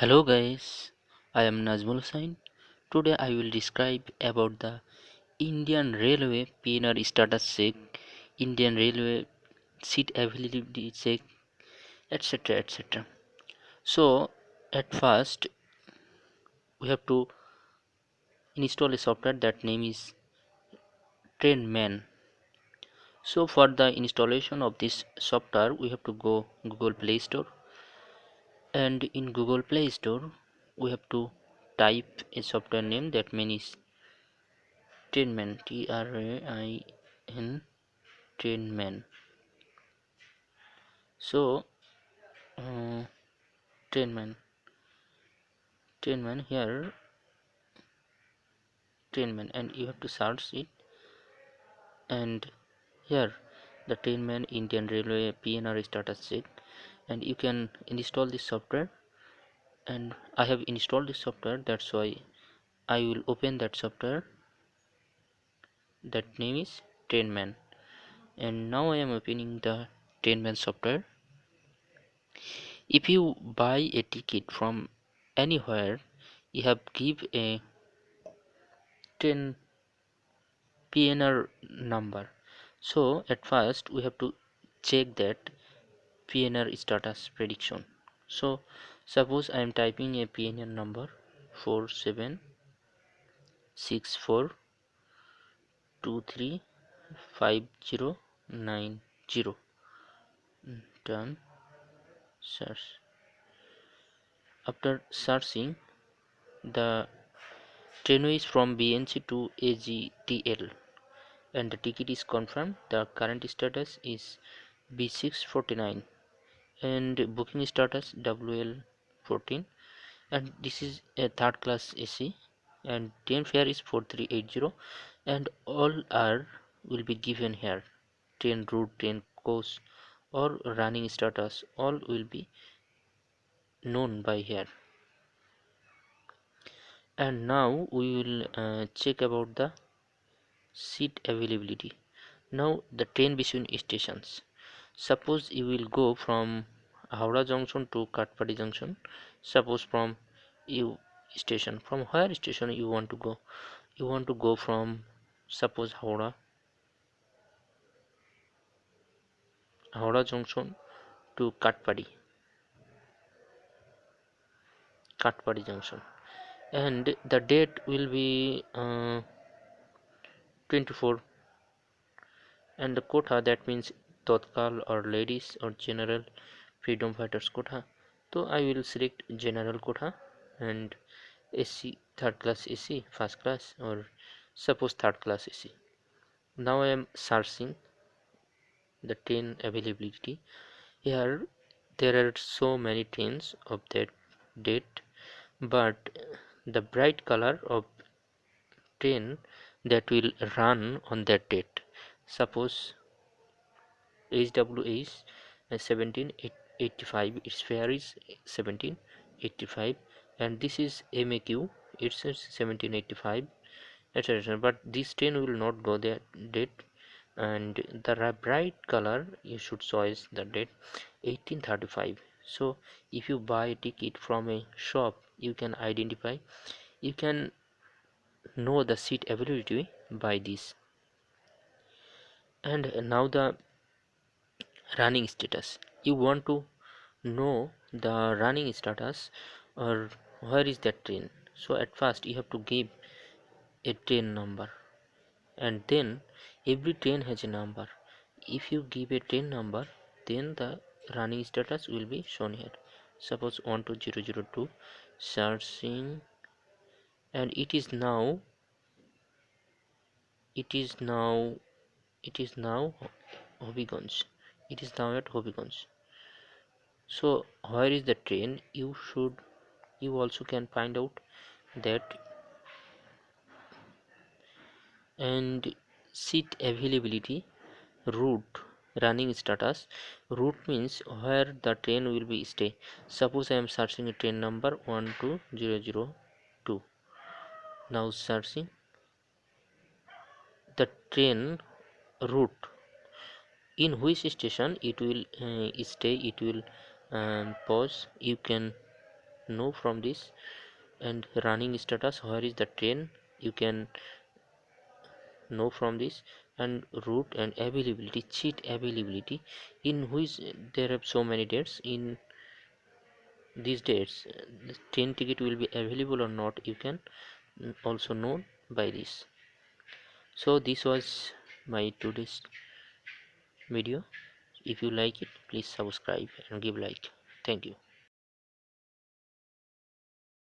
Hello guys, I am Nazmul Hussain. Today I will describe about the Indian Railway PNR status check, Indian Railway seat availability check, etc. etc. So at first we have to install a software that name is Trainman. So for the installation of this software we have to go Google Play Store, and in Google Play Store we have to type a software name that means Trainman, Train Trainman. So uh, Trainman, Trainman here, Trainman, and you have to search it. And here, the Trainman Indian Railway PNR status check, and you can install this software. And I have installed this software. That's why I will open that software. That name is Trainman, and now I am opening the Trainman software. If you buy a ticket from anywhere, you have give a 10 PNR number. So at first we have to check that PNR status prediction. So suppose I am typing a PNR number 47635090. Done. Search. After searching, the train is from BNC to AGTL and the ticket is confirmed. The current status is B649 and booking status WL14, and this is a third class AC, and train fare is 4380, and all are will be given here. Train route, train course or running status, all will be known by here. And now we will check about the seat availability. Now the train between stations. Suppose you will go from Howrah Junction to Katpadi Junction. Suppose from you station, from where station you want to go? You want to go from, suppose, Howrah Junction to Katpadi Junction, and the date will be 24, and the quota, that means Totkal or ladies or general freedom fighters quota. So I will select general quota, and AC, third class AC, first class, or suppose third class AC. Now I am searching the train availability. Here there are so many trains of that date, but the bright color of train that will run on that date, suppose HW is 1785, its fare is 1785, and this is MAQ, it says 1785, etc. But this train will not go there date, and the bright color you should choose the date 1835. So if you buy a ticket from a shop, you can identify, you can know the seat availability by this. And now the running status, you want to know the running status or where is that train. So at first you have to give a train number, and then every train has a number. If you give a train number, then the running status will be shown here. Suppose 12002, searching, and it is now it is now Hobbygunj. It is now at Hobbygunj. So where is the train? You also can find out that. And seat availability, route, running status. Route means where the train will be stay. Suppose I am searching a train number 12002. Now searching the train route, in which station it will stay, it will pause. You can know from this. And running status, where is the train, you can know from this. And route and availability, seat availability, in which there are so many dates. In these dates the train ticket will be available or not, you can also know by this. So this was my today's video. If you like it, please subscribe and give like. Thank you.